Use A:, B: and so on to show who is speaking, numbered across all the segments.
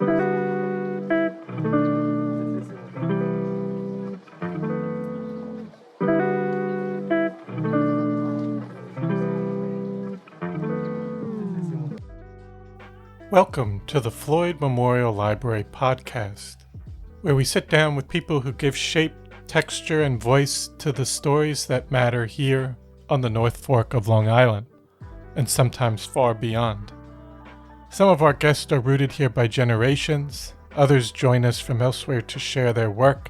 A: Welcome to the Floyd Memorial Library podcast, where we sit down with people who give shape, texture, and voice to the stories that matter here on the North Fork of Long Island, and sometimes far beyond. Some of our guests are rooted here by generations, others join us from elsewhere to share their work,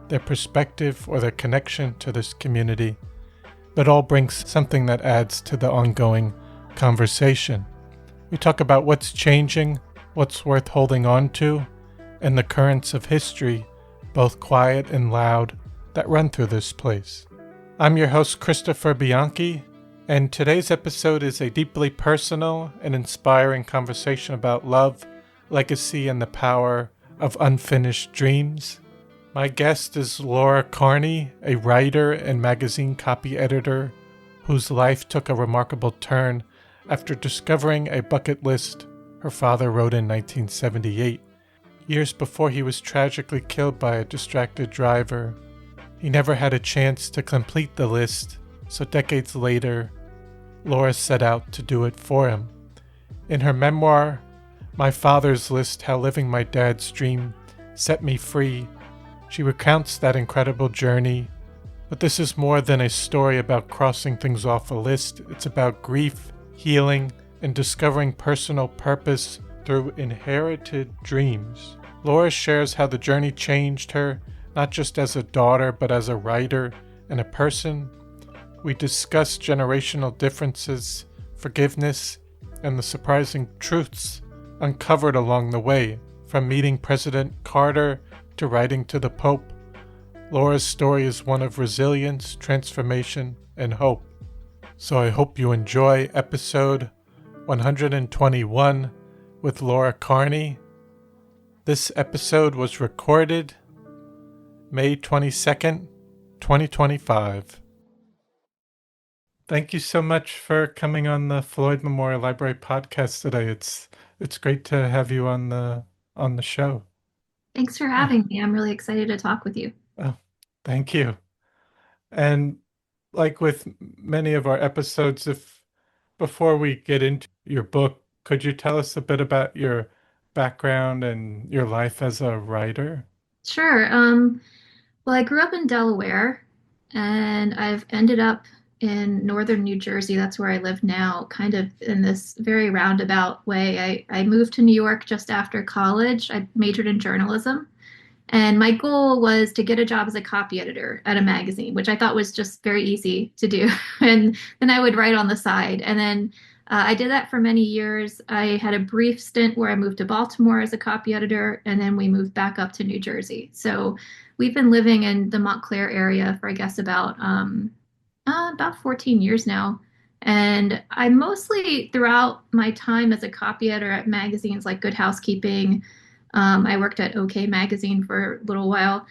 A: their perspective, or their connection to this community, but all brings something that adds to the ongoing conversation. We talk about what's changing, what's worth holding on to, and the currents of history, both quiet and loud, that run through this place. I'm your host, Christopher Bianchi, and today's episode is a deeply personal and inspiring conversation about love, legacy, and the power of unfinished dreams. My guest is Laura Carney, a writer and magazine copy editor whose life took a remarkable turn after discovering a bucket list her father wrote in 1978, years before he was tragically killed by a distracted driver. He never had a chance to complete the list, so decades later, Laura set out to do it for him. In her memoir, My Father's List: How Living My Dad's Dream Set Me Free, she recounts that incredible journey. But this is more than a story about crossing things off a list. It's about grief, healing, and discovering personal purpose through inherited dreams. Laura shares how the journey changed her, not just as a daughter, but as a writer and a person. We discuss generational differences, forgiveness, and the surprising truths uncovered along the way, from meeting President Carter to writing to the Pope. Laura's story is one of resilience, transformation, and hope. So I hope you enjoy episode 121 with Laura Carney. This episode was recorded May 22nd, 2025. Thank you so much for coming on the Floyd Memorial Library podcast today. It's great to have you on the show.
B: Thanks for having me. I'm really excited to talk with you.
A: Oh, thank you. And like with many of our episodes, if before we get into your book, could you tell us a bit about your background and your life as a writer?
B: Sure. Well, I grew up in Delaware and I've ended up in northern New Jersey. That's where I live now, kind of in this very roundabout way. I moved to New York just after college. I majored in journalism. And my goal was to get a job as a copy editor at a magazine, which I thought was just very easy to do. And then I would write on the side. And then I did that for many years. I had a brief stint where I moved to Baltimore as a copy editor, and then we moved back up to New Jersey. So we've been living in the Montclair area for, I guess, about 14 years now. And I mostly, throughout my time as a copy editor at magazines like Good Housekeeping, I worked at OK Magazine for a little while.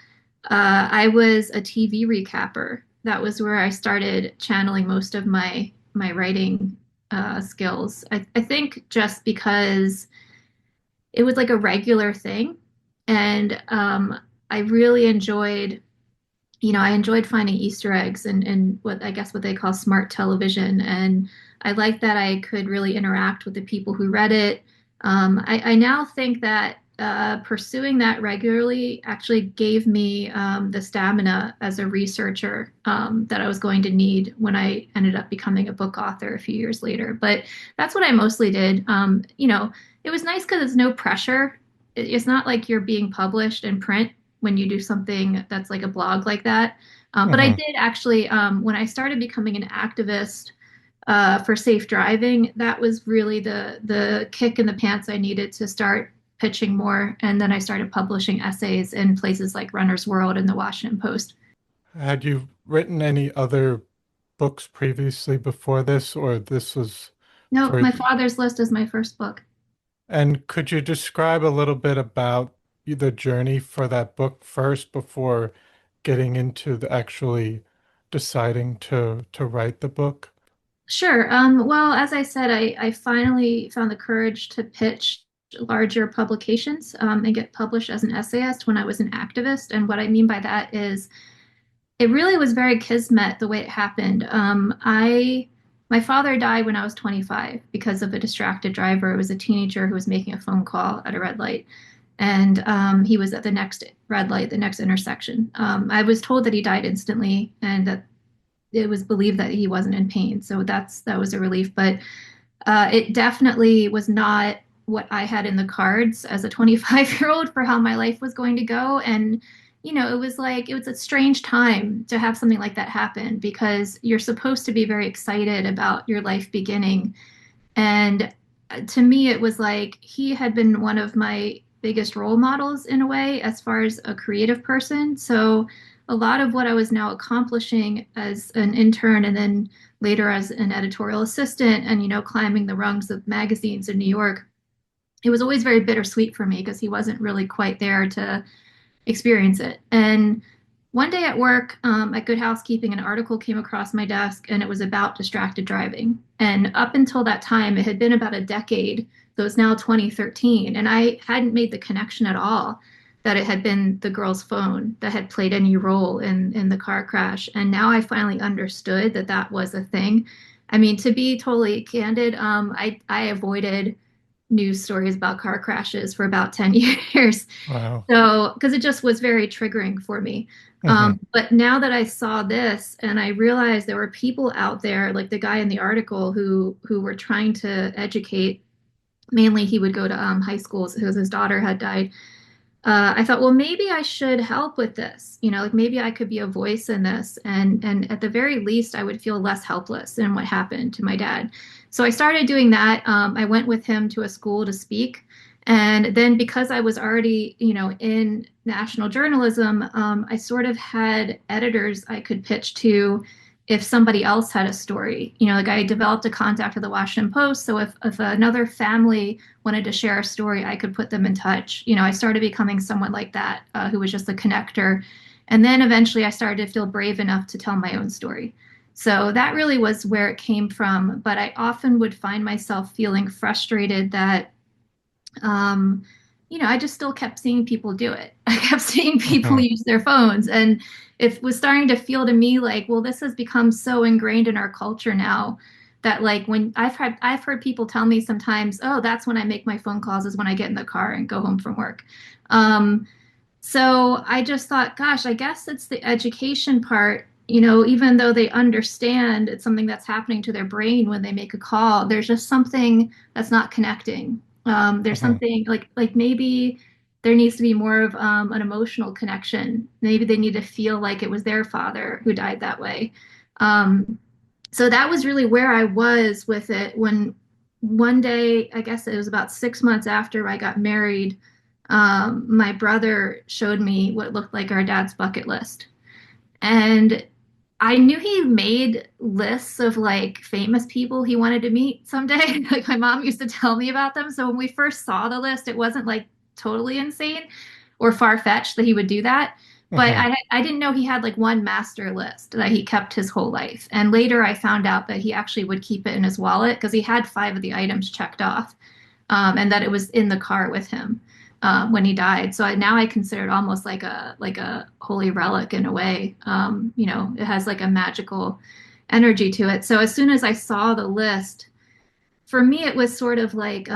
B: I was a TV recapper. That was where I started channeling most of my writing skills. I think just because it was like a regular thing, and I really enjoyed. I enjoyed finding Easter eggs and what I guess what they call smart television, and I liked that I could really interact with the people who read it. I now think that pursuing that regularly actually gave me the stamina as a researcher that I was going to need when I ended up becoming a book author a few years later. But that's what I mostly did. It was nice because it's no pressure. It's not like you're being published in print when you do something that's like a blog like that. But I did actually, when I started becoming an activist for safe driving, that was really the kick in the pants I needed to start pitching more. And then I started publishing essays in places like Runner's World and the Washington Post.
A: Had you written any other books previously before this, or this was
B: No,
A: for...
B: My Father's List is my first book.
A: And could you describe a little bit about the journey for that book first before getting into the actually deciding to write the book?
B: Sure. Well, as I said, I finally found the courage to pitch larger publications and get published as an essayist when I was an activist. And what I mean by that is it really was very kismet the way it happened. My father died when I was 25 because of a distracted driver. It was a teenager who was making a phone call at a red light, and he was at the next red light, the next intersection. I was told that he died instantly, and that it was believed that he wasn't in pain. So that was a relief. But it definitely was not what I had in the cards as a 25-year-old for how my life was going to go. And, it was like, it was a strange time to have something like that happen because you're supposed to be very excited about your life beginning. And to me, it was like he had been one of my biggest role models in a way, as far as a creative person. So a lot of what I was now accomplishing as an intern and then later as an editorial assistant and, climbing the rungs of magazines in New York, it was always very bittersweet for me because he wasn't really quite there to experience it. And one day at work, at Good Housekeeping, an article came across my desk and it was about distracted driving. And up until that time, it had been about a decade. So it's now 2013. And I hadn't made the connection at all that it had been the girl's phone that had played any role in the car crash. And now I finally understood that that was a thing. I mean, to be totally candid, I avoided news stories about car crashes for about 10 years.
A: Wow.
B: So, because it just was very triggering for me.
A: Hmm.
B: But now that I saw this and I realized there were people out there, like the guy in the article, who were trying to educate. Mainly, he would go to high schools because his daughter had died. I thought, well, maybe I should help with this. Like maybe I could be a voice in this, and at the very least, I would feel less helpless in what happened to my dad. So I started doing that. I went with him to a school to speak, and then because I was already, in national journalism, I sort of had editors I could pitch to if somebody else had a story. Like I developed a contact with the Washington Post, so if another family wanted to share a story, I could put them in touch. I started becoming someone like that, who was just a connector. And then eventually I started to feel brave enough to tell my own story. So that really was where it came from. But I often would find myself feeling frustrated that, um, I just still kept seeing people do it. I kept seeing people
A: Hmm.
B: use their phones. And it was starting to feel to me like, well, this has become so ingrained in our culture now that like when I've heard people tell me sometimes, oh, that's when I make my phone calls is when I get in the car and go home from work. Um, so I just thought, gosh, I guess it's the education part. Even though they understand it's something that's happening to their brain when they make a call, there's just something that's not connecting. There's
A: Hmm.
B: something like maybe there needs to be more of an emotional connection. Maybe they need to feel like it was their father who died that way. Um, so that was really where I was with it when one day, I guess it was about 6 months after I got married, my brother showed me what looked like our dad's bucket list. And I knew he made lists of like famous people he wanted to meet someday. Like my mom used to tell me about them. So when we first saw the list, it wasn't like totally insane or far-fetched that he would do that. But
A: Hmm.
B: I didn't know he had like one master list that he kept his whole life. And later I found out that he actually would keep it in his wallet because he had five of the items checked off, and that it was in the car with him when he died. So now I consider it almost like a holy relic in a way. It has like a magical energy to it. So as soon as I saw the list, for me it was sort of like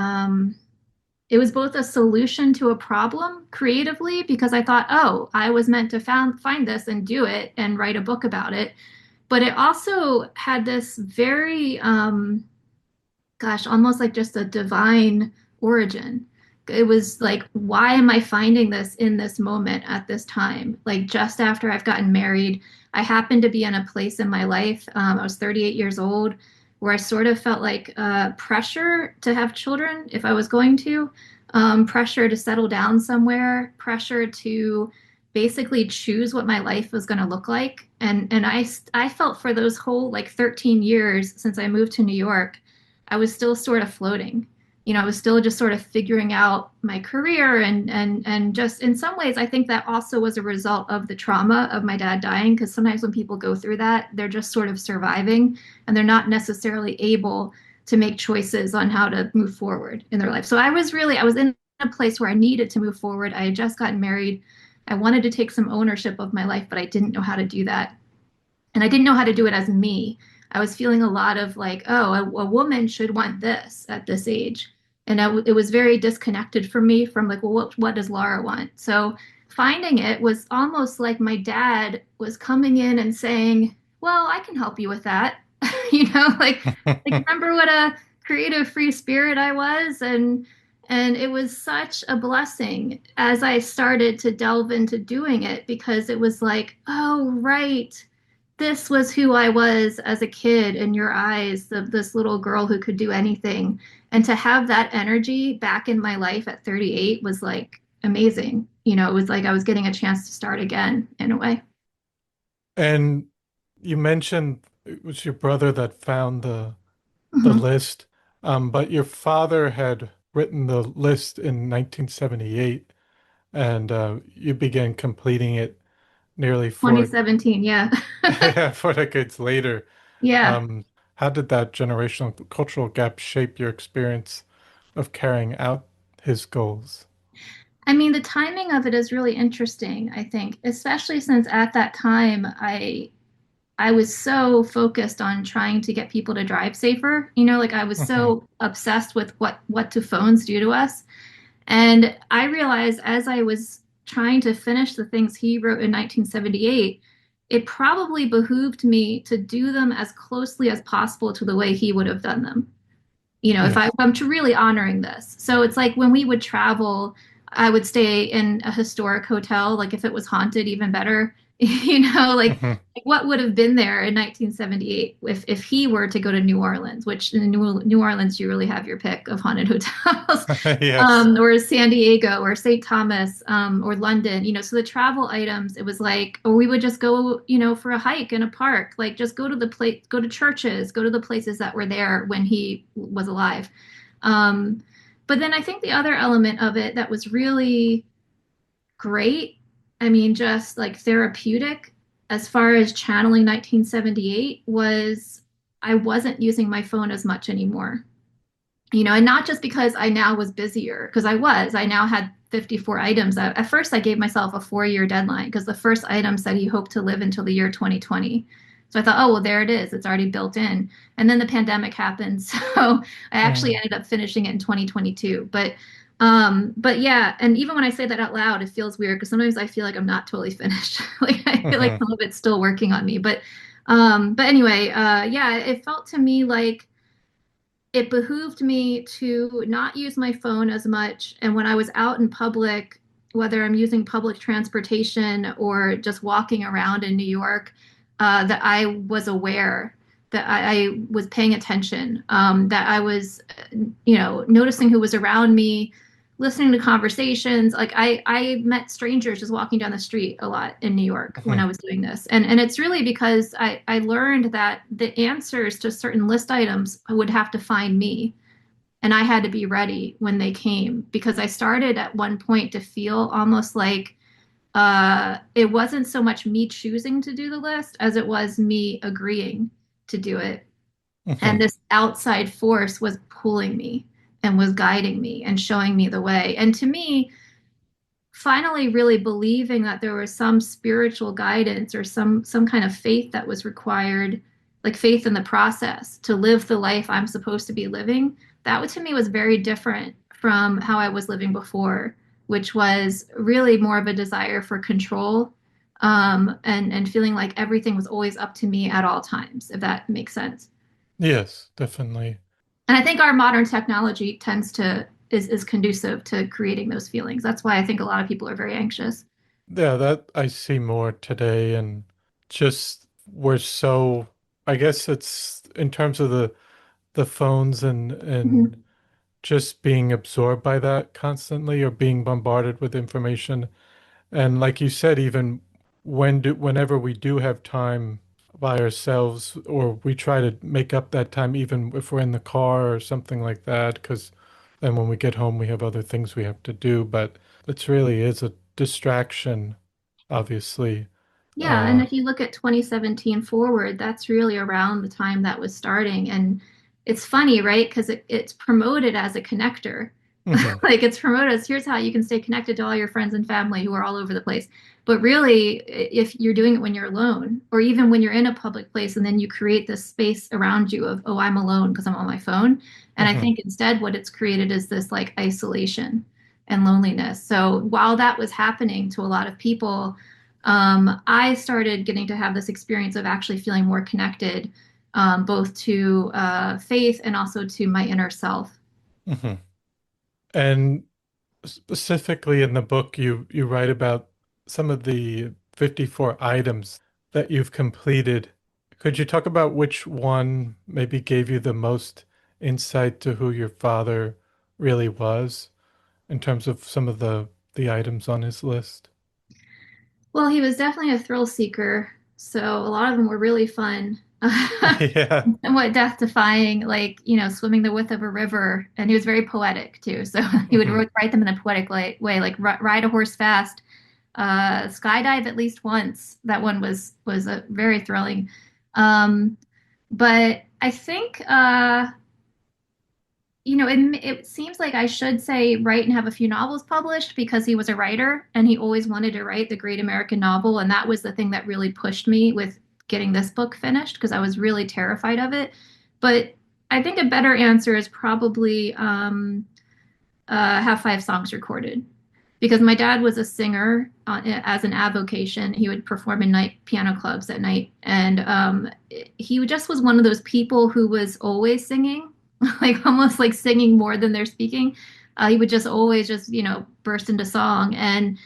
B: it was both a solution to a problem creatively because I thought, oh, I was meant to find this and do it and write a book about it. But it also had this very gosh, almost like just a divine origin. It was like, why am I finding this in this moment at this time? Like just after I've gotten married, I happened to be in a place in my life. I was 38 years old, where I sort of felt like pressure to have children if I was going to, pressure to settle down somewhere, pressure to basically choose what my life was going to look like. And I felt for those whole like 13 years since I moved to New York, I was still sort of floating. I was still just sort of figuring out my career and just in some ways I think that also was a result of the trauma of my dad dying because sometimes when people go through that, they're just sort of surviving and they're not necessarily able to make choices on how to move forward in their life. So I was in a place where I needed to move forward. I had just gotten married. I wanted to take some ownership of my life, but I didn't know how to do that. And I didn't know how to do it as me. I was feeling a lot of like, oh, a woman should want this at this age. And it was very disconnected from me from like, well, what does Laura want? So finding it was almost like my dad was coming in and saying, well, I can help you with that. Like remember what a creative free spirit I was, and it was such a blessing as I started to delve into doing it because it was like, oh, right, this was who I was as a kid in your eyes, this little girl who could do anything. And to have that energy back in my life at 38 was like amazing. It was like I was getting a chance to start again in a way.
A: And you mentioned it was your brother that found the
B: Hmm.
A: list, but your father had written the list in 1978, and you began completing it nearly four
B: 2017, yeah.
A: yeah, 4 decades later.
B: Yeah.
A: Um, how did that generational cultural gap shape your experience of carrying out his goals?
B: I mean, the timing of it is really interesting, I think, especially since at that time I was so focused on trying to get people to drive safer. Like I was
A: Hmm.
B: so obsessed with what do phones do to us. And I realized as I was trying to finish the things he wrote in 1978, it probably behooved me to do them as closely as possible to the way he would have done them. If
A: Yes.
B: I'm to really honoring this. So it's like when we would travel, I would stay in a historic hotel, like if it was haunted, even better.
A: Hmm.
B: Like what would have been there in 1978 if he were to go to New Orleans, which in New Orleans you really have your pick of haunted hotels,
A: Yes.
B: or San Diego or St. Thomas, or London. So the travel items, it was like, or we would just go, for a hike in a park, like just go to the place, go to churches, go to the places that were there when he was alive. Um, but then I think the other element of it that was really great, I mean, just like therapeutic as far as channeling 1978 was I wasn't using my phone as much anymore. And not just because I now was busier, because I now had 54 items. At first, I gave myself a 4 year deadline because the first item said he hoped to live until the year 2020. So I thought, oh, well, there it is. It's already built in. And then the pandemic happened. So I actually
A: Mm.
B: ended up finishing it in 2022. But yeah, and even when I say that out loud, it feels weird because sometimes I feel like I'm not totally finished. Like I feel like
A: Hmm.
B: some of it's still working on me. But anyway, yeah, it felt to me like it behooved me to not use my phone as much. And when I was out in public, whether I'm using public transportation or just walking around in New York, that I was aware, that I was paying attention, that I was, noticing who was around me, listening to conversations. Like I met strangers just walking down the street a lot in New York when I
A: Hmm.
B: was doing this. And it's really because I learned that the answers to certain list items would have to find me. And I had to be ready when they came because I started at one point to feel almost like it wasn't so much me choosing to do the list as it was me agreeing to do it.
A: Hmm.
B: And this outside force was pulling me and was guiding me and showing me the way. And to me, finally really believing that there was some spiritual guidance or some kind of faith that was required, like faith in the process to live the life I'm supposed to be living, that to me was very different from how I was living before, which was really more of a desire for control, and feeling like everything was always up to me at all times, if that makes sense.
A: Yes, definitely.
B: And I think our modern technology tends to is conducive to creating those feelings. That's why I think a lot of people are very anxious.
A: Yeah, that I see more today, and just we're so, I guess it's in terms of the phones and
B: Mhm.
A: just being absorbed by that constantly or being bombarded with information. And like you said, even whenever we do have time by ourselves, or we try to make up that time, even if we're in the car or something like that, because then when we get home, we have other things we have to do. But it really is a distraction, obviously.
B: Yeah, and
A: Uh,
B: if you look at 2017 forward, that's really around the time that was starting. And it's funny, right? Because it's promoted as a connector.
A: Hmm.
B: Like it's promoted as here's how you can stay connected to all your friends and family who are all over the place. But really, if you're doing it when you're alone, or even when you're in a public place and then you create this space around you of, oh, I'm alone because I'm on my phone. And I
A: Hmm.
B: think instead what it's created is this like isolation and loneliness. So while that was happening to a lot of people, I started getting to have this experience of actually feeling more connected, both to faith and also to my inner self.
A: Hmm. And specifically in the book, you write about some of the 54 items that you've completed. Could you talk about which one maybe gave you the most insight to who your father really was in terms of some of the items on his list?
B: Well, he was definitely a thrill seeker, so a lot of them were really fun.
A: Yeah.
B: Somewhat death defying, like, swimming the width of a river. And he was very poetic too. So he would
A: Hmm.
B: write them in a poetic way, like ride a horse fast, skydive at least once. That one was a very thrilling. Um, but I think it seems like I should say write and have a few novels published because he was a writer and he always wanted to write the great American novel. And that was the thing that really pushed me with getting this book finished because I was really terrified of it. But I think a better answer is probably have five songs recorded because my dad was a singer as an avocation. He would perform in night piano clubs at night, and he just was one of those people who was always singing, like almost like singing more than they're speaking. He would just always just burst into song, and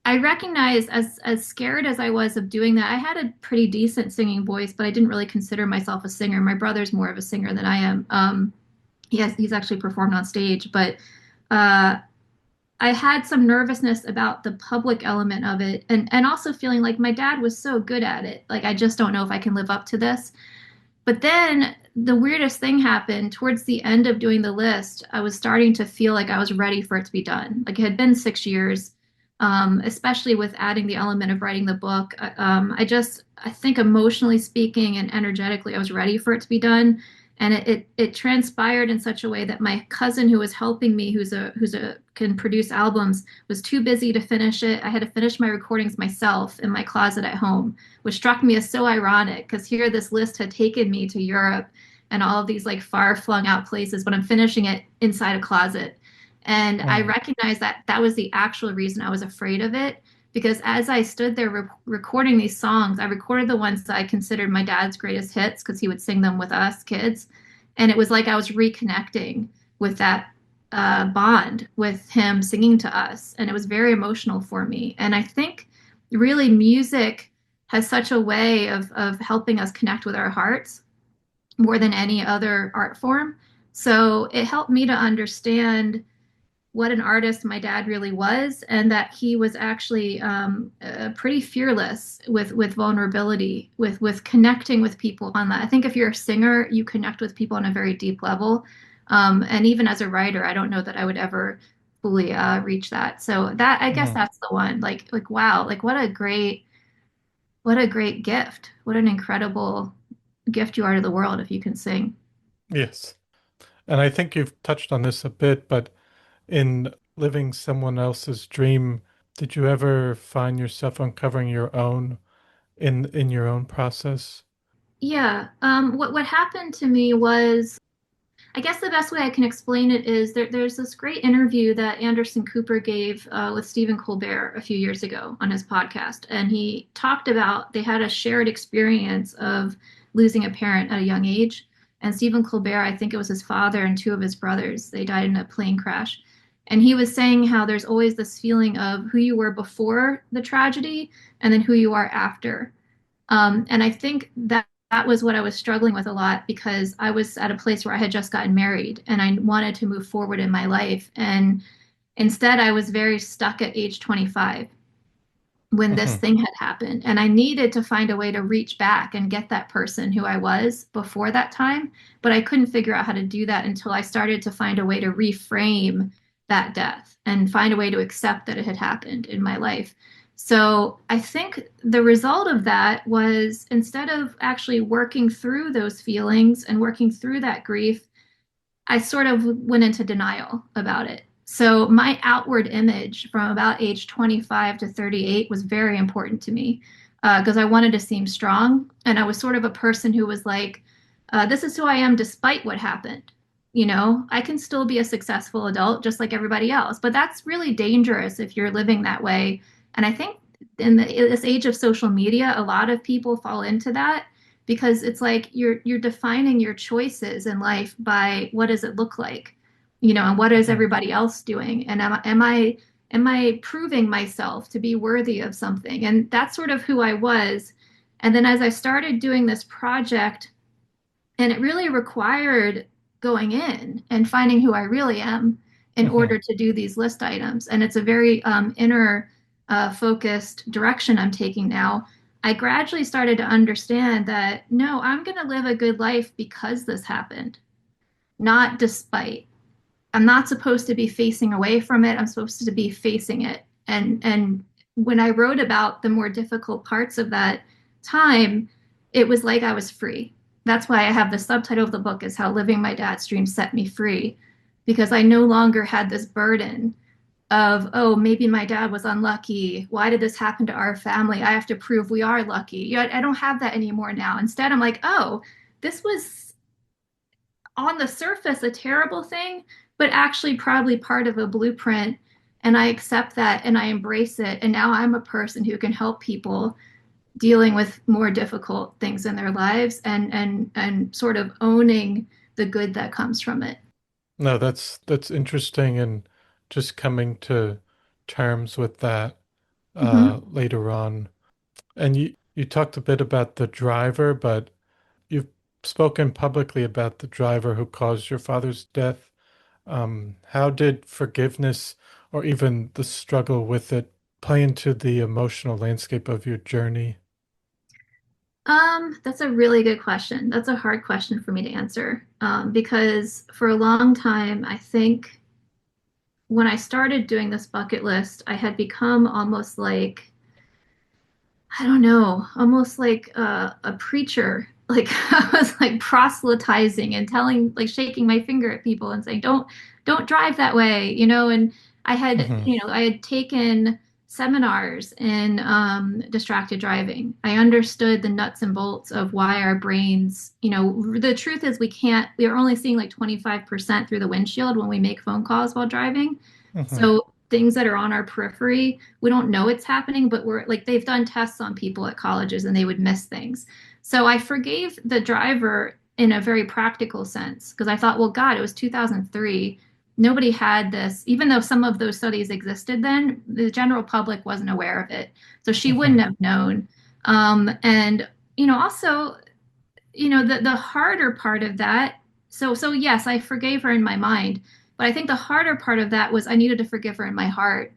B: I recognized as scared as I was of doing that, I had a pretty decent singing voice, but I didn't really consider myself a singer. My brother's more of a singer than I am. He's actually performed on stage, but uh, I had some nervousness about the public element of it and also feeling like my dad was so good at it. Like I just don't know if I can live up to this. But then the weirdest thing happened towards the end of doing the list. I was starting to feel like I was ready for it to be done. Like it had been 6 years, especially with adding the element of writing the book. I think emotionally speaking and energetically, I was ready for it to be done. And it transpired in such a way that my cousin who was helping me, who's a can produce albums, was too busy to finish it. I had to finish my recordings myself in my closet at home, which struck me as so ironic because here this list had taken me to Europe and all of these like far flung out places, but I'm finishing it inside a closet. And I
A: Mm.
B: recognized that that was the actual reason I was afraid of it. Because as I stood there recording these songs, I recorded the ones that I considered my dad's greatest hits because he would sing them with us kids. And it was like I was reconnecting with that bond with him singing to us. And it was very emotional for me. And I think really music has such a way of helping us connect with our hearts more than any other art form. So it helped me to understand what an artist my dad really was, and that he was actually pretty fearless with vulnerability, with connecting with people on that. I think if you're a singer, you connect with people on a very deep level, and even as a writer, I don't know that I would ever fully reach that. So that I guess
A: Hmm.
B: that's the one. Like wow, like what a great gift. What an incredible gift you are to the world if you can sing.
A: Yes. And I think you've touched on this a bit, but in living someone else's dream, did you ever find yourself uncovering your own in your own process?
B: Yeah. What happened to me was I guess the best way I can explain it is there's this great interview that Anderson Cooper gave with Stephen Colbert a few years ago on his podcast. And he talked about they had a shared experience of losing a parent at a young age. And Stephen Colbert, I think it was his father and two of his brothers, they died in a plane crash. And he was saying how there's always this feeling of who you were before the tragedy and then who you are after. And I think that was what I was struggling with a lot because I was at a place where I had just gotten married and I wanted to move forward in my life. And instead, I was very stuck at age 25 when this
A: Hmm.
B: thing had happened. And I needed to find a way to reach back and get that person who I was before that time. But I couldn't figure out how to do that until I started to find a way to reframe that death and find a way to accept that it had happened in my life. So I think the result of that was instead of actually working through those feelings and working through that grief, I sort of went into denial about it. So my outward image from about age 25 to 38 was very important to me because I wanted to seem strong. And I was sort of a person who was like, this is who I am despite what happened. You know, I can still be a successful adult just like everybody else. But that's really dangerous if you're living that way. And I think in this age of social media, a lot of people fall into that because it's like you're defining your choices in life by what does it look like, you know, and what is
A: Hmm.
B: everybody else doing, and am I proving myself to be worthy of something? And that's sort of who I was. And then as I started doing this project, and it really required going in and finding who I really am in
A: Hmm.
B: order to do these list items. And it's a very inner focused direction I'm taking now. I gradually started to understand that no, I'm going to live a good life because this happened, not despite. I'm not supposed to be facing away from it. I'm supposed to be facing it. And when I wrote about the more difficult parts of that time, it was like I was free. That's why I have the subtitle of the book is How Living My Dad's Dream Set Me Free, because I no longer had this burden of, oh, maybe my dad was unlucky. Why did this happen to our family? I have to prove we are lucky. You know, I don't have that anymore now. Instead, I'm like, oh, this was on the surface a terrible thing, but actually probably part of a blueprint. And I accept that and I embrace it. And now I'm a person who can help people dealing with more difficult things in their lives and sort of owning the good that comes from it.
A: No, that's interesting, and just coming to terms with that
B: Mm-hmm.
A: later on. And you talked a bit about the driver, but you've spoken publicly about the driver who caused your father's death. How did forgiveness or even the struggle with it play into the emotional landscape of your journey?
B: That's a really good question. That's a hard question for me to answer because for a long time, I think when I started doing this bucket list, I had become almost like I don't know, almost like a preacher. Like I was like proselytizing and telling, like shaking my finger at people and saying, don't drive that way, you know. And I had,
A: Hmm.
B: you know, I had taken seminars in distracted driving. I understood the nuts and bolts of why our brains, you know, the truth is we are only seeing like 25% through the windshield when we make phone calls while driving.
A: Hmm.
B: So things that are on our periphery, we don't know it's happening, but we're like they've done tests on people at colleges and they would miss things. So I forgave the driver in a very practical sense because I thought, well, God, it was 2003. Nobody had this, even though some of those studies existed then, the general public wasn't aware of it. So she
A: Hmm.
B: wouldn't have known. And, you know, also, you know, the harder part of that, so yes, I forgave her in my mind, but I think the harder part of that was I needed to forgive her in my heart.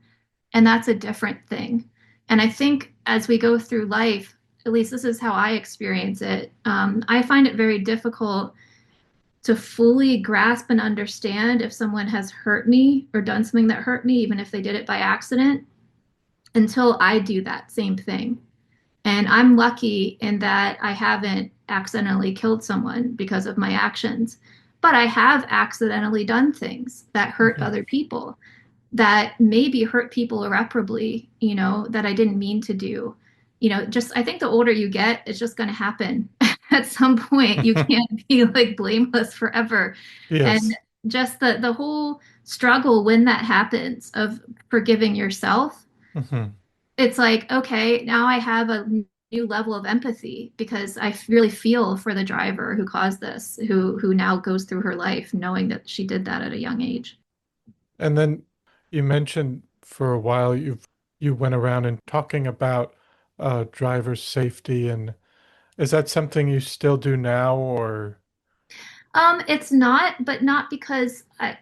B: And that's a different thing. And I think as we go through life, at least this is how I experience it, I find it very difficult to fully grasp and understand if someone has hurt me or done something that hurt me, even if they did it by accident, until I do that same thing. And I'm lucky in that I haven't accidentally killed someone because of my actions, but I have accidentally done things that hurt
A: Hmm.
B: other people, that maybe hurt people irreparably, you know, that I didn't mean to do. You know, just I think the older you get, it's just going to happen. At some point, you can't be like blameless forever. And
A: Yes.
B: just the whole struggle when that happens of forgiving yourself,
A: Hmm.
B: it's like, okay, now I have a new level of empathy because I really feel for the driver who caused this, who now goes through her life knowing that she did that at a young age.
A: And then you mentioned for a while you went around and talking about driver safety, and is that something you still do now, or?
B: It's not, but not because I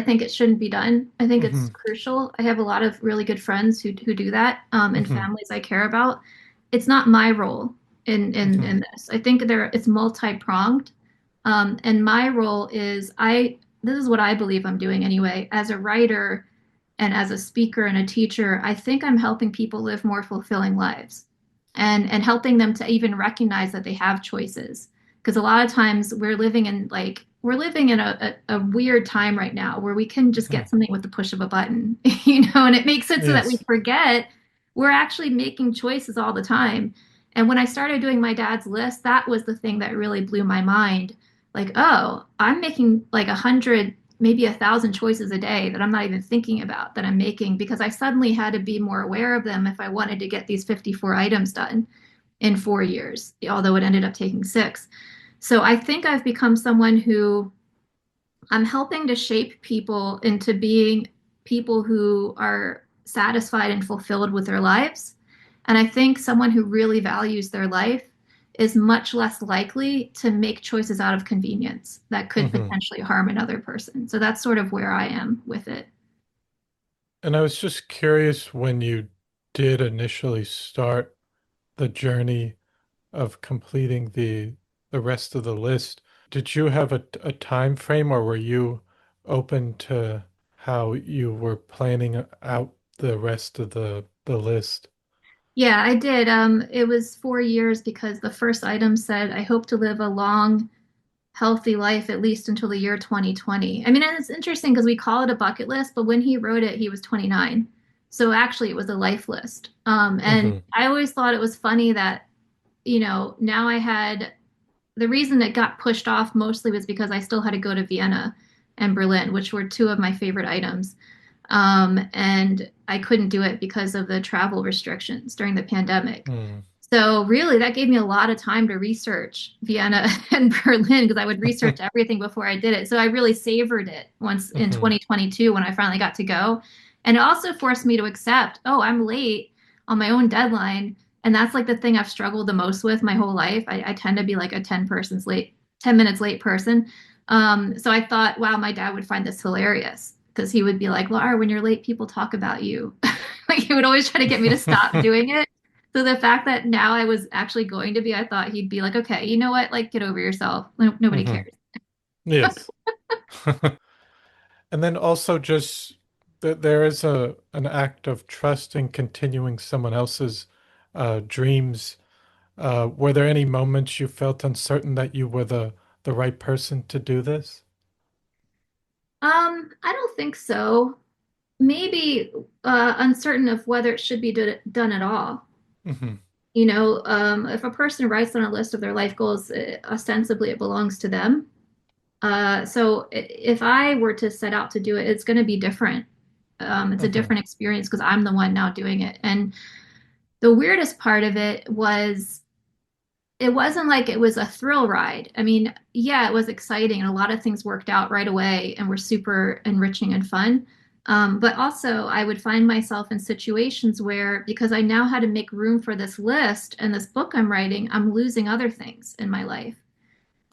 B: think it shouldn't be done. I think it's
A: Hmm.
B: crucial. I have a lot of really good friends who do that, and
A: Hmm.
B: families I care about. It's not my role
A: Hmm.
B: in this. I think it's multi-pronged. And my role is this is what I believe I'm doing anyway. As a writer, and as a speaker and a teacher, I think I'm helping people live more fulfilling lives and helping them to even recognize that they have choices. Because a lot of times we're living in a weird time right now where we can just
A: Mhm.
B: get something with the push of a button, you know, and it makes it so that we
A: Yes.
B: forget we're actually making choices all the time. And when I started doing my dad's list, that was the thing that really blew my mind. Like, oh, I'm making like 100, maybe 1,000 choices a day that I'm not even thinking about that I'm making because I suddenly had to be more aware of them if I wanted to get these 54 items done in 4 years, although it ended up taking 6. So I think I've become someone who I'm helping to shape people into being people who are satisfied and fulfilled with their lives. And I think someone who really values their life is much less likely to make choices out of convenience that could
A: Hmm.
B: potentially harm another person. So that's sort of where I am with it.
A: And I was just curious when you did initially start the journey of completing the rest of the list, did you have a time frame or were you open to how you were planning out the rest of the list?
B: Yeah, I did. It was 4 years because the first item said, I hope to live a long, healthy life at least until the year 2020. I mean, and it's interesting because we call it a bucket list, but when he wrote it, he was 29. So actually, it was a life list. And
A: Hmm.
B: I always thought it was funny that, now I had the reason it got pushed off mostly was because I still had to go to Vienna and Berlin, which were two of my favorite items. And I couldn't do it because of the travel restrictions during the pandemic.
A: Hmm.
B: So really, that gave me a lot of time to research Vienna and Berlin because I would research everything before I did it. So I really savored it once in
A: Hmm.
B: 2022 when I finally got to go. And it also forced me to accept, oh, I'm late on my own deadline. And that's like the thing I've struggled the most with my whole life. I tend to be like a 10 minutes late person. So I thought, wow, my dad would find this hilarious because he would be like, Laura, when you're late, people talk about you. Like he would always try to get me to stop doing it. So the fact that now I was actually going to be, I thought he'd be like, okay, you know what? Like, get over yourself. Nobody
A: Hmm.
B: cares.
A: Yes. And then also just that there is an act of trusting continuing someone else's dreams. Were there any moments you felt uncertain that you were the right person to do this?
B: I don't think so. Maybe uncertain of whether it should be done at all.
A: Hmm.
B: If a person writes on a list of their life goals, ostensibly it belongs to them. So if I were to set out to do it, it's going to be different. It's a
A: Hmm.
B: different experience because I'm the one now doing it. And the weirdest part of it was it wasn't like it was a thrill ride. I mean, yeah, it was exciting and a lot of things worked out right away and were super enriching and fun. But also, I would find myself in situations where, because I now had to make room for this list and this book I'm writing, I'm losing other things in my life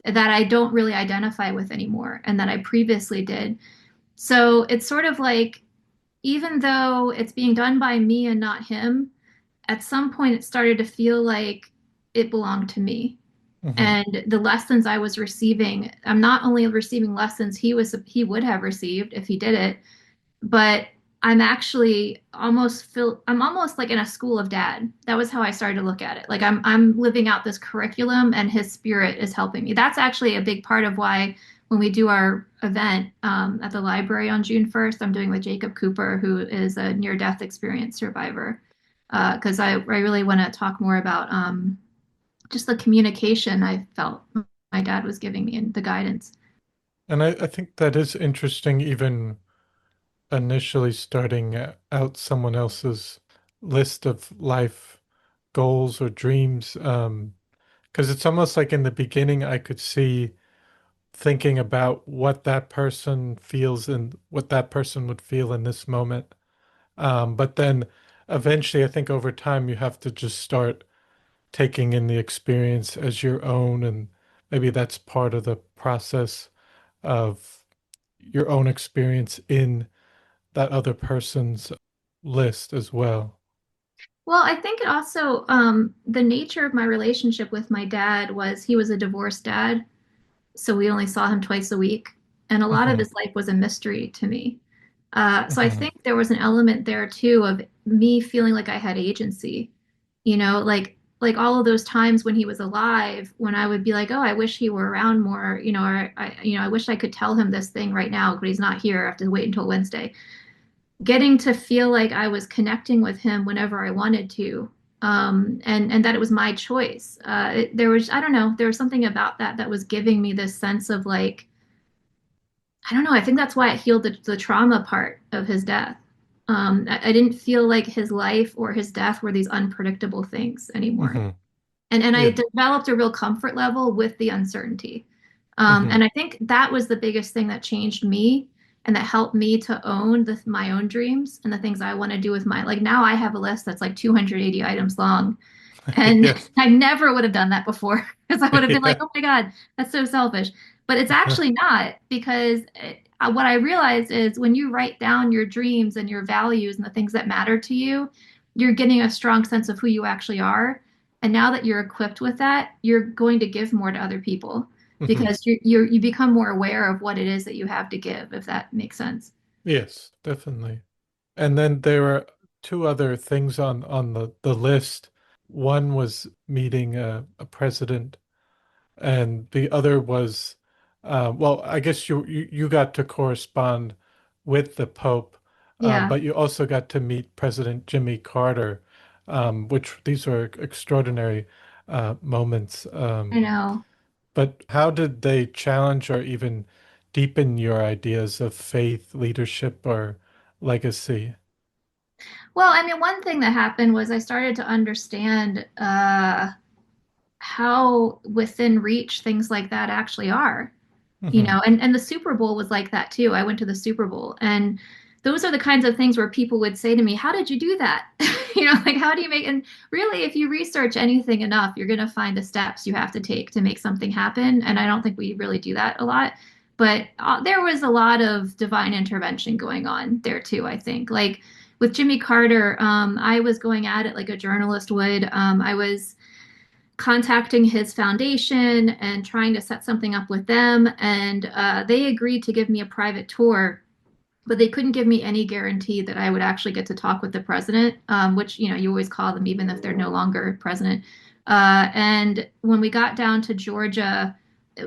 B: that I don't really identify with anymore and that I previously did. So it's sort of like, even though it's being done by me and not him, at some point it started to feel like it belonged to me.
A: Hmm.
B: And the lessons I was receiving, I'm not only receiving lessons he would have received if he did it, but I'm almost like in a school of dad. That was how I started to look at it. Like I'm living out this curriculum and his spirit is helping me. That's actually a big part of why when we do our event at the library on June 1st, I'm doing with Jacob Cooper, who is a near-death experience survivor. Because I really want to talk more about just the communication I felt my dad was giving me and the guidance.
A: And I think that is interesting, even initially starting out someone else's list of life goals or dreams. Because it's almost like in the beginning, I could see thinking about what that person feels and what that person would feel in this moment. But then eventually, I think over time, you have to just start taking in the experience as your own. And maybe that's part of the process of your own experience in that other person's list as well.
B: Well, I think it also, the nature of my relationship with my dad was he was a divorced dad, so we only saw him twice a week. And a lot of
A: Hmm.
B: his life was a mystery to me. So I
A: Hmm.
B: think there was an element there too of me feeling like I had agency, like all of those times when he was alive, when I would be like, oh, I wish he were around more, or I wish I could tell him this thing right now, but he's not here. I have to wait until Wednesday. Getting to feel like I was connecting with him whenever I wanted to, and that it was my choice. There was, I don't know, there was something about that that was giving me this sense of like, I don't know. I think that's why it healed the trauma part of his death. I didn't feel like his life or his death were these unpredictable things anymore.
A: Hmm.
B: And I
A: Yeah.
B: developed a real comfort level with the uncertainty.
A: Hmm.
B: And I think that was the biggest thing that changed me and that helped me to own my own dreams and the things I want to do with my, like now I have a list that's like 280 items long. And
A: Yes.
B: I never would have done that before because I would have been like,
A: Yeah.
B: oh my God, that's so selfish. But it's actually not because what I realized is when you write down your dreams and your values and the things that matter to you, you're getting a strong sense of who you actually are. And now that you're equipped with that, you're going to give more to other people
A: Hmm.
B: because you become more aware of what it is that you have to give, if that makes sense.
A: Yes, definitely. And then there are two other things on the list. One was meeting a president, and the other was, well, I guess you got to correspond with the Pope,
B: Yeah,
A: but you also got to meet President Jimmy Carter, which these are extraordinary moments.
B: I know.
A: But how did they challenge or even deepen your ideas of faith, leadership, or legacy?
B: Well, I mean, one thing that happened was I started to understand how within reach things like that actually are,
A: Hmm.
B: and the Super Bowl was like that too. I went to the Super Bowl, and those are the kinds of things where people would say to me, how did you do that? Like how do you make, and really if you research anything enough, you're going to find the steps you have to take to make something happen, and I don't think we really do that a lot. But there was a lot of divine intervention going on there too, I think. Like with Jimmy Carter, I was going at it like a journalist would. I was contacting his foundation and trying to set something up with them. And they agreed to give me a private tour, but they couldn't give me any guarantee that I would actually get to talk with the president, which, you always call them even if they're no longer president. And when we got down to Georgia,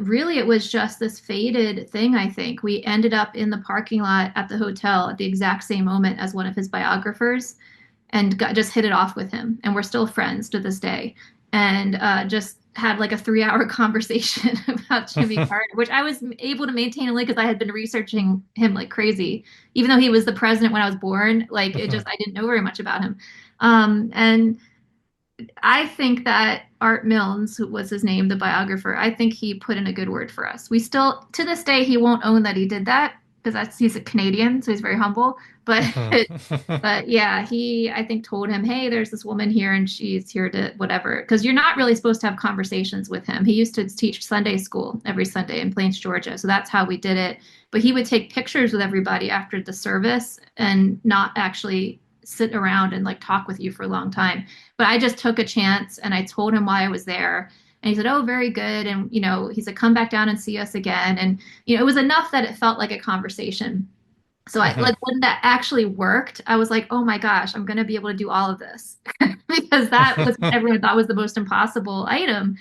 B: really it was just this fated thing, I think. We ended up in the parking lot at the hotel at the exact same moment as one of his biographers and just hit it off with him. And we're still friends to this day. And just had like a 3 hour conversation about Jimmy Carter, which I was able to maintain only because I had been researching him like crazy. Even though he was the president when I was born, like I didn't know very much about him. And I think that Art Milnes, who was his name, the biographer, I think he put in a good word for us. We still, to this day, he won't own that he did that because he's a Canadian, so he's very humble. But but yeah, he I think told him, hey, there's this woman here and she's here to whatever. Because you're not really supposed to have conversations with him. He used to teach Sunday school every Sunday in Plains, Georgia, so that's how we did it. But he would take pictures with everybody after the service and not actually sit around and like talk with you for a long time. But I just took a chance and I told him why I was there. And he said, oh, very good. And, he said, come back down and see us again. And, it was enough that it felt like a conversation. So I like when that actually worked, I was like, oh my gosh, I'm going to be able to do all of this because that was what everyone thought was the most impossible item.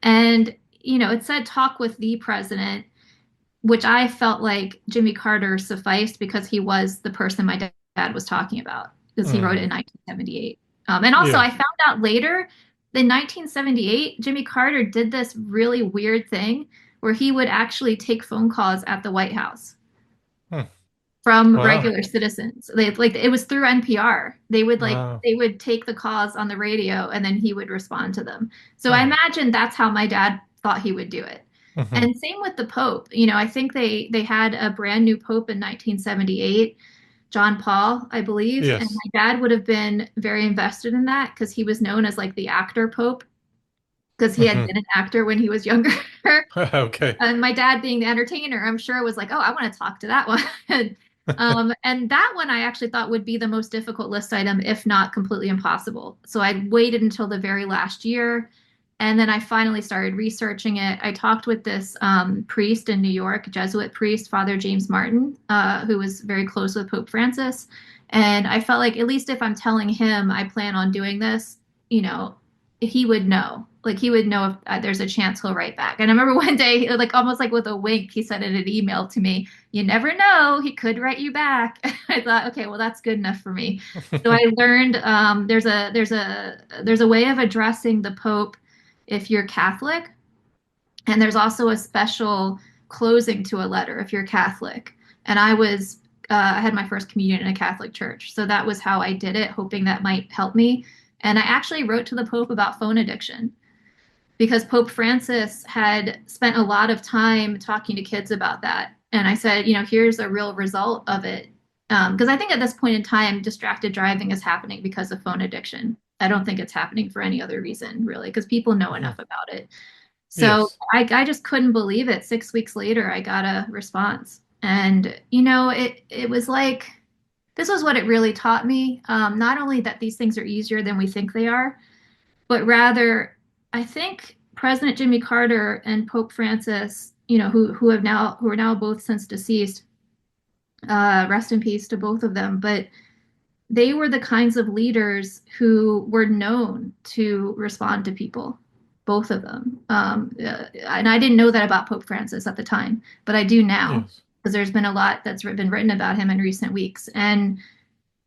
B: And, it said talk with the president, which I felt like Jimmy Carter sufficed because he was the person my dad was talking about because he wrote it in 1978. And also,
A: Yeah.
B: I found out later in 1978, Jimmy Carter did this really weird thing where he would actually take phone calls at the White House
A: Hmm.
B: from
A: Wow.
B: regular citizens. Like it was through NPR.
A: Wow.
B: They would take the calls on the radio and then he would respond to them. So I
A: Oh.
B: imagine that's how my dad thought he would do it.
A: Hmm.
B: And same with the Pope. I think they had a brand new Pope in 1978, John Paul, I believe, and
A: Yes.
B: my dad would have been very invested in that because he was known as like the actor Pope because he had
A: Hmm.
B: been an actor when he was younger.
A: Okay.
B: And my dad being the entertainer, I'm sure was like, oh, I want to talk to that one. And that one I actually thought would be the most difficult list item, if not completely impossible. So I waited until the very last year. And then I finally started researching it. I talked with this priest in New York, Jesuit priest, Father James Martin, who was very close with Pope Francis. And I felt like, at least if I'm telling him I plan on doing this, you know, he would know. Like he would know if there's a chance he'll write back. And I remember one day, like almost like with a wink, he said in an email to me, "You never know, he could write you back." I thought, okay, well that's good enough for me. So I learned there's a way of addressing the Pope if you're Catholic, and there's also a special closing to a letter if you're Catholic. And I had my first communion in a Catholic church, so that was how I did it, hoping that might help me. And I actually wrote to the Pope about phone addiction because Pope Francis had spent a lot of time talking to kids about that. And I said, here's a real result of it. Because I think at this point in time, distracted driving is happening because of phone addiction. I don't think it's happening for any other reason, really, because people know
A: Mhm.
B: enough about it. So
A: Yes.
B: I just couldn't believe it. 6 weeks later, I got a response. And, it was like, this was what it really taught me. Not only that these things are easier than we think they are, but rather, I think President Jimmy Carter and Pope Francis, who are now both since deceased, rest in peace to both of them, but they were the kinds of leaders who were known to respond to people, both of them. And I didn't know that about Pope Francis at the time, but I do now
A: Yes.
B: because there's been a lot that's been written about him in recent weeks. And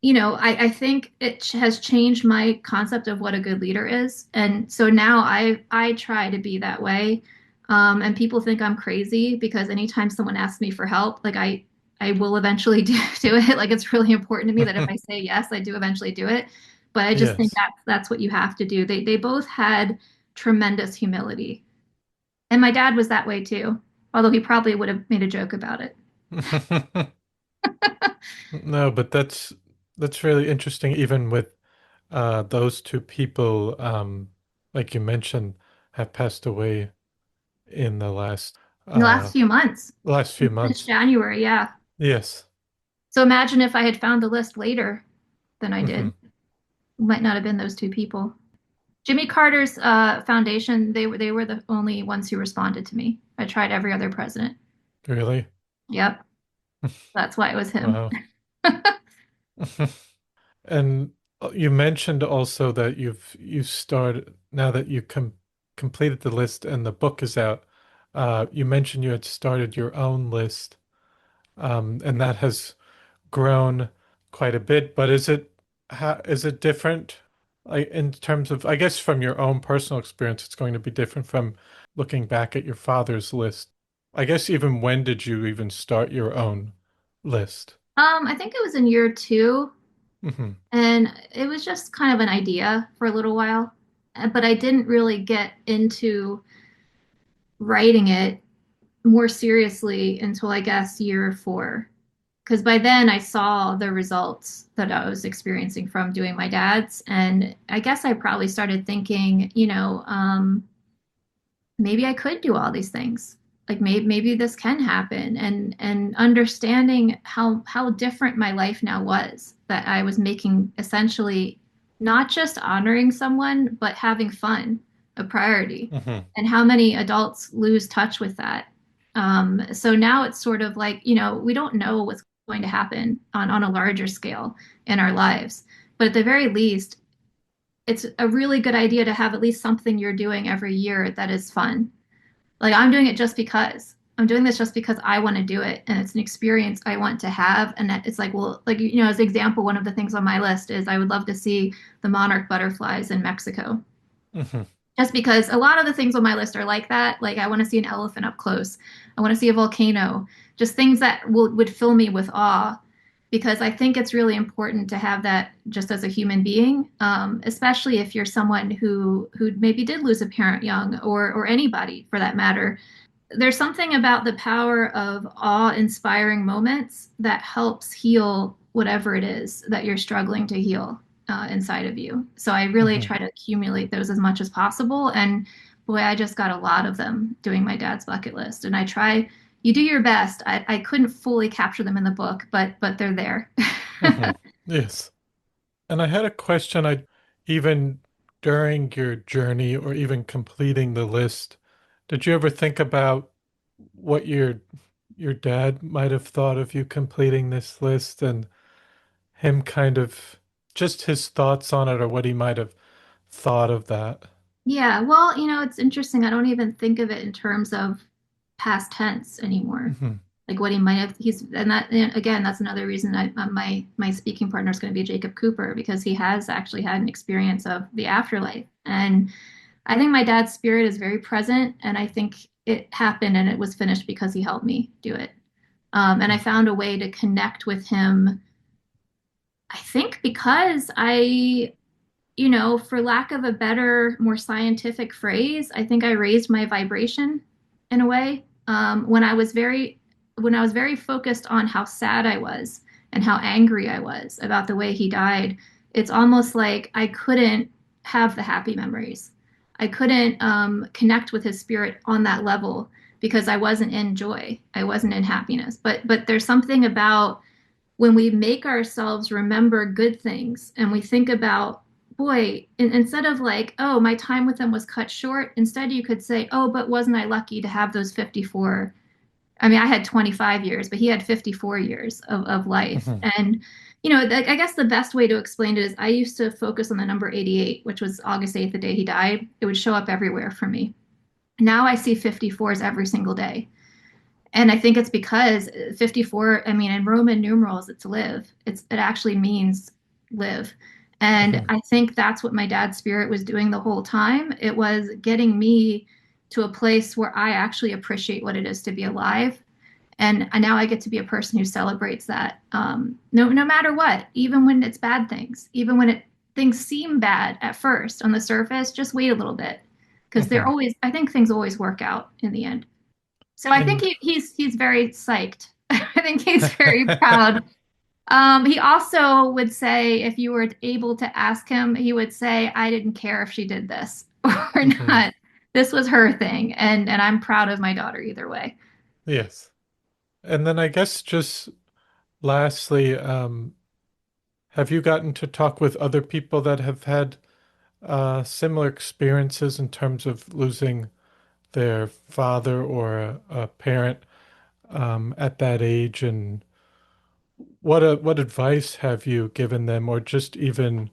B: I think it has changed my concept of what a good leader is. And so now I try to be that way. And people think I'm crazy because anytime someone asks me for help, like I will eventually do it. Like it's really important to me that if I say yes, I do eventually do it. But I just think
A: Yes.
B: that's what you have to do. They both had tremendous humility. And my dad was that way too, although he probably would have made a joke about it.
A: No, but that's really interesting, even with those two people, like you mentioned, have passed away in
B: In the last
A: uh
B: few months,
A: last few
B: since
A: months.
B: January, yeah.
A: Yes.
B: So imagine if I had found the list later than I did.
A: Hmm.
B: It might not have been those two people. Jimmy Carter's foundation, they were the only ones who responded to me. I tried every other president.
A: Really?
B: Yep, that's why it was him.
A: Wow. And you mentioned also that you've started now that you completed the list and the book is out. You mentioned you had started your own list, and that has grown quite a bit. But is it different, like in terms of, I guess, from your own personal experience, it's going to be different from looking back at your father's list. I guess even when did you even start your own list?
B: I think it was in year two,
A: Hmm.
B: and it was just kind of an idea for a little while, but I didn't really get into writing it more seriously until I guess year four. Because by then I saw the results that I was experiencing from doing my dad's. And I guess I probably started thinking, maybe I could do all these things. Like maybe this can happen, and understanding how different my life now was, that I was making essentially not just honoring someone, but having fun a priority,
A: Hmm.
B: and how many adults lose touch with that. So now it's sort of like, we don't know what's going to happen on a larger scale in our lives, but at the very least, it's a really good idea to have at least something you're doing every year that is fun. Like I'm doing it just because. I'm doing this just because I want to do it, and it's an experience I want to have. And that it's like, well, like as an example, one of the things on my list is I would love to see the monarch butterflies in Mexico.
A: Hmm.
B: Just because a lot of the things on my list are like that. Like I want to see an elephant up close. I want to see a volcano. Just things that would fill me with awe, because I think it's really important to have that just as a human being, especially if you're someone who maybe did lose a parent young, or anybody for that matter. There's something about the power of awe-inspiring moments that helps heal whatever it is that you're struggling to heal inside of you. So I really
A: Hmm.
B: try to accumulate those as much as possible. And boy, I just got a lot of them doing my dad's bucket list. And I try, you do your best. I couldn't fully capture them in the book, but they're there.
A: Hmm. Yes. And I had a question. I even during your journey or even completing the list, did you ever think about what your dad might have thought of you completing this list and him kind of just his thoughts on it or what he might have thought of that?
B: Yeah, well, it's interesting. I don't even think of it in terms of past tense anymore.
A: Hmm.
B: Like what he might have, and again, that's another reason my speaking partner is going to be Jacob Cooper because he has actually had an experience of the afterlife. And I think my dad's spirit is very present, and I think it happened and it was finished because he helped me do it. And I found a way to connect with him, I think because for lack of a better, more scientific phrase, I think I raised my vibration in a way. When I was very focused on how sad I was and how angry I was about the way he died, it's almost like I couldn't have the happy memories. I couldn't connect with his spirit on that level because I wasn't in joy. I wasn't in happiness. But there's something about when we make ourselves remember good things and we think about, boy, instead of like, oh, my time with them was cut short, instead you could say, oh, but wasn't I lucky to have those 54? I mean, I had 25 years, but he had 54 years of life.
A: Hmm.
B: And, I guess the best way to explain it is I used to focus on the number 88, which was August 8th, the day he died. It would show up everywhere for me. Now I see 54s every single day. And I think it's because 54, I mean, in Roman numerals, it's live. It actually means live. And
A: Hmm.
B: I think that's what my dad's spirit was doing the whole time. It was getting me to a place where I actually appreciate what it is to be alive. And now I get to be a person who celebrates that. No matter what, even when it's bad things, even when things seem bad at first on the surface, just wait a little bit because
A: Hmm.
B: I think things always work out in the end. So I think
A: And
B: he's very psyched. I think he's very proud. He also would say, if you were able to ask him, he would say, "I didn't care if she did this or
A: mhm.
B: not. This was her thing, and I'm proud of my daughter either way."
A: Yes. And then I guess just lastly, have you gotten to talk with other people that have had similar experiences in terms of losing their father or a parent at that age? And what advice have you given them, or just even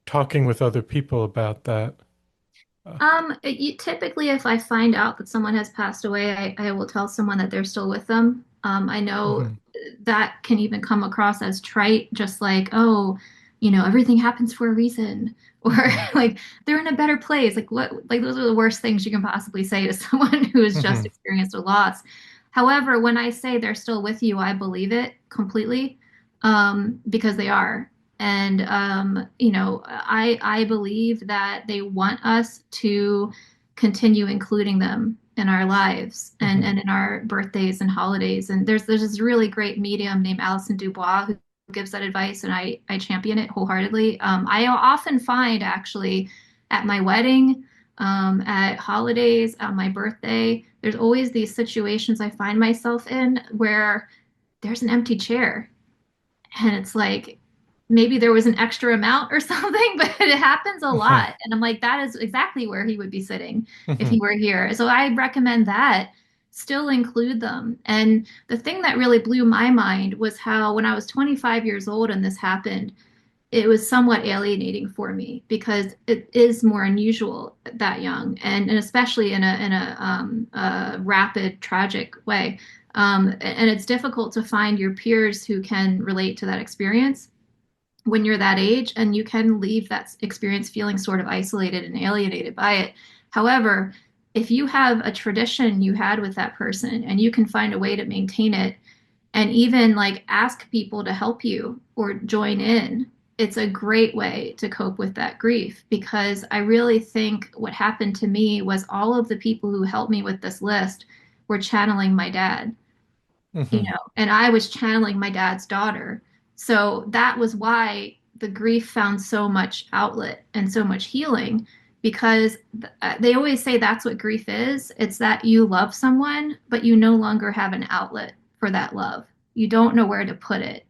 A: talking with other people about that?
B: Typically, if I find out that someone has passed away, I will tell someone that they're still with them. I know
A: Hmm.
B: that can even come across as trite, just like, oh, everything happens for a reason, or
A: Hmm.
B: like they're in a better place. Like what? Like those are the worst things you can possibly say to someone who has just
A: Hmm.
B: experienced a loss. However, when I say they're still with you, I believe it completely, because they are. And I believe that they want us to continue including them in our lives
A: Hmm.
B: and in our birthdays and holidays. And there's this really great medium named Alison Dubois who gives that advice, and I champion it wholeheartedly. I often find actually at my wedding, at holidays, on my birthday, there's always these situations I find myself in where there's an empty chair and it's like maybe there was an extra amount or something, but it happens a
A: Hmm.
B: lot. And I'm like, that is exactly where he would be sitting if he
A: Hmm.
B: were here. So I recommend that. Still include them. And the thing that really blew my mind was how when I was 25 years old and this happened, it was somewhat alienating for me because it is more unusual that young, and especially in a rapid, tragic way. And it's difficult to find your peers who can relate to that experience when you're that age, and you can leave that experience feeling sort of isolated and alienated by it. However, if you have a tradition you had with that person and you can find a way to maintain it and even like ask people to help you or join in, it's a great way to cope with that grief because I really think what happened to me was all of the people who helped me with this list were channeling my dad,
A: Hmm.
B: and I was channeling my dad's daughter. So that was why the grief found so much outlet and so much healing because they always say that's what grief is. It's that you love someone, but you no longer have an outlet for that love. You don't know where to put it.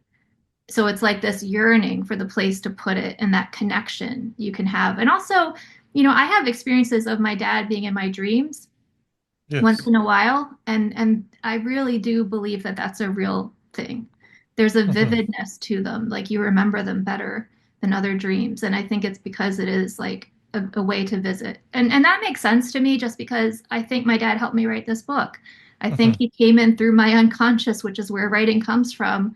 B: So it's like this yearning for the place to put it and that connection you can have. And also, I have experiences of my dad being in my dreams once
A: Yes.
B: in a while, and I really do believe that that's a real thing. There's a
A: Hmm.
B: vividness to them, like you remember them better than other dreams, and I think it's because it is like a way to visit. And that makes sense to me just because I think my dad helped me write this book. I
A: Hmm.
B: think he came in through my unconscious, which is where writing comes from.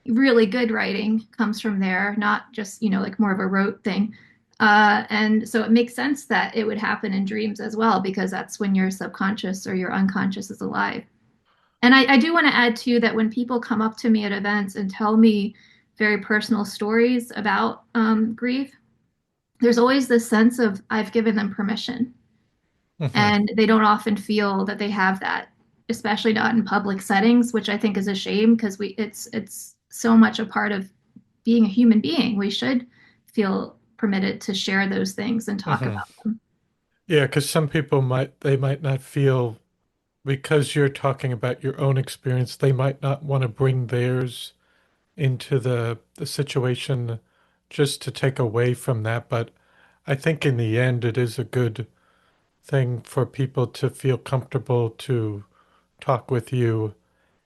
B: Really good writing comes from there, not just, like more of a rote thing. And so it makes sense that it would happen in dreams as well, because that's when your subconscious or your unconscious is alive. And I do want to add too that when people come up to me at events and tell me very personal stories about grief, there's always this sense of I've given them permission.
A: Hmm.
B: And they don't often feel that they have that, especially not in public settings, which I think is a shame because it's so much a part of being a human being. We should feel permitted to share those things and talk
A: Hmm.
B: about them.
A: Yeah, because some people might not feel, because you're talking about your own experience, they might not want to bring theirs into the situation just to take away from that. But I think in the end, it is a good thing for people to feel comfortable to talk with you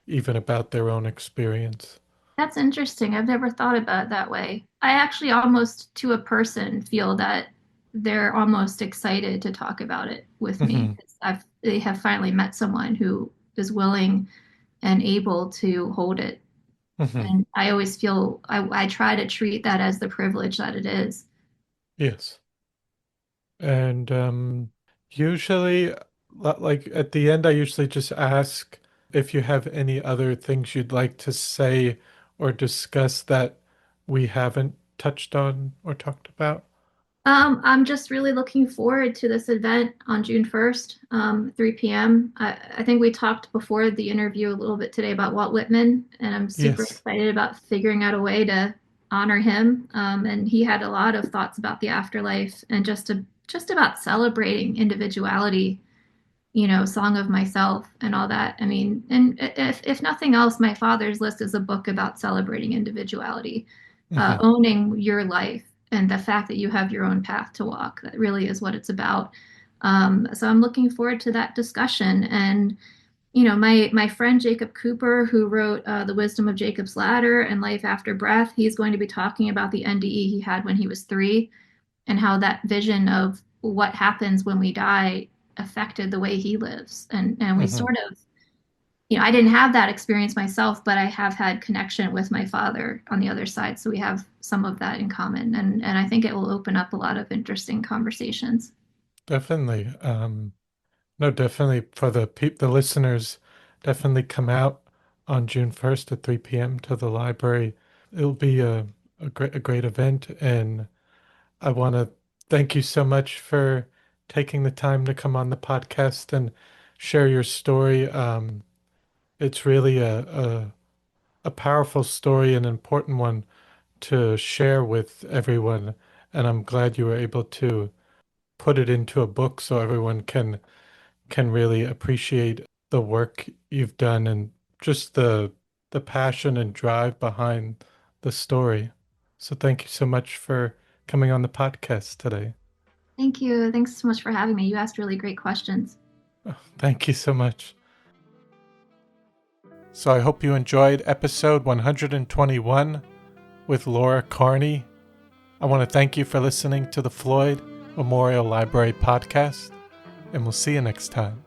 A: even about their own experience.
B: That's interesting. I've never thought about it that way. I actually almost to a person feel that they're almost excited to talk about it with me
A: Hmm.
B: because they have finally met someone who is willing and able to hold it.
A: Hmm.
B: And I always feel I try to treat that as the privilege that it is.
A: Yes. And usually, like at the end, I usually just ask if you have any other things you'd like to say or discuss that we haven't touched on or talked about.
B: I'm just really looking forward to this event on June 1st, 3 p.m. I think we talked before the interview a little bit today about Walt Whitman, and I'm super
A: Yes.
B: excited about figuring out a way to honor him. And he had a lot of thoughts about the afterlife and just about celebrating individuality, Song of Myself and all that. I mean, and if nothing else, My Father's List is a book about celebrating individuality,
A: Hmm.
B: owning your life and the fact that you have your own path to walk. That really is what it's about. So I'm looking forward to that discussion. And my friend Jacob Cooper, who wrote The Wisdom of Jacob's Ladder and Life After Breath, he's going to be talking about the NDE he had when he was 3 and how that vision of what happens when we die affected the way he lives. And we
A: Hmm.
B: sort of, I didn't have that experience myself, but I have had connection with my father on the other side. So we have some of that in common. And I think it will open up a lot of interesting conversations.
A: Definitely. No, definitely for the listeners, definitely come out on June 1st at 3 p.m. to the library. It'll be a great event, and I want to thank you so much for taking the time to come on the podcast and share your story. It's really a powerful story, an important one to share with everyone, and I'm glad you were able to put it into a book so everyone can really appreciate the work you've done and just the passion and drive behind the story. So thank you so much for coming on the podcast today.
B: Thank you. Thanks so much for having me. You asked really great questions.
A: Oh, thank you so much. So I hope you enjoyed episode 121 with Laura Carney. I want to thank you for listening to the Floyd Memorial Library podcast, and we'll see you next time.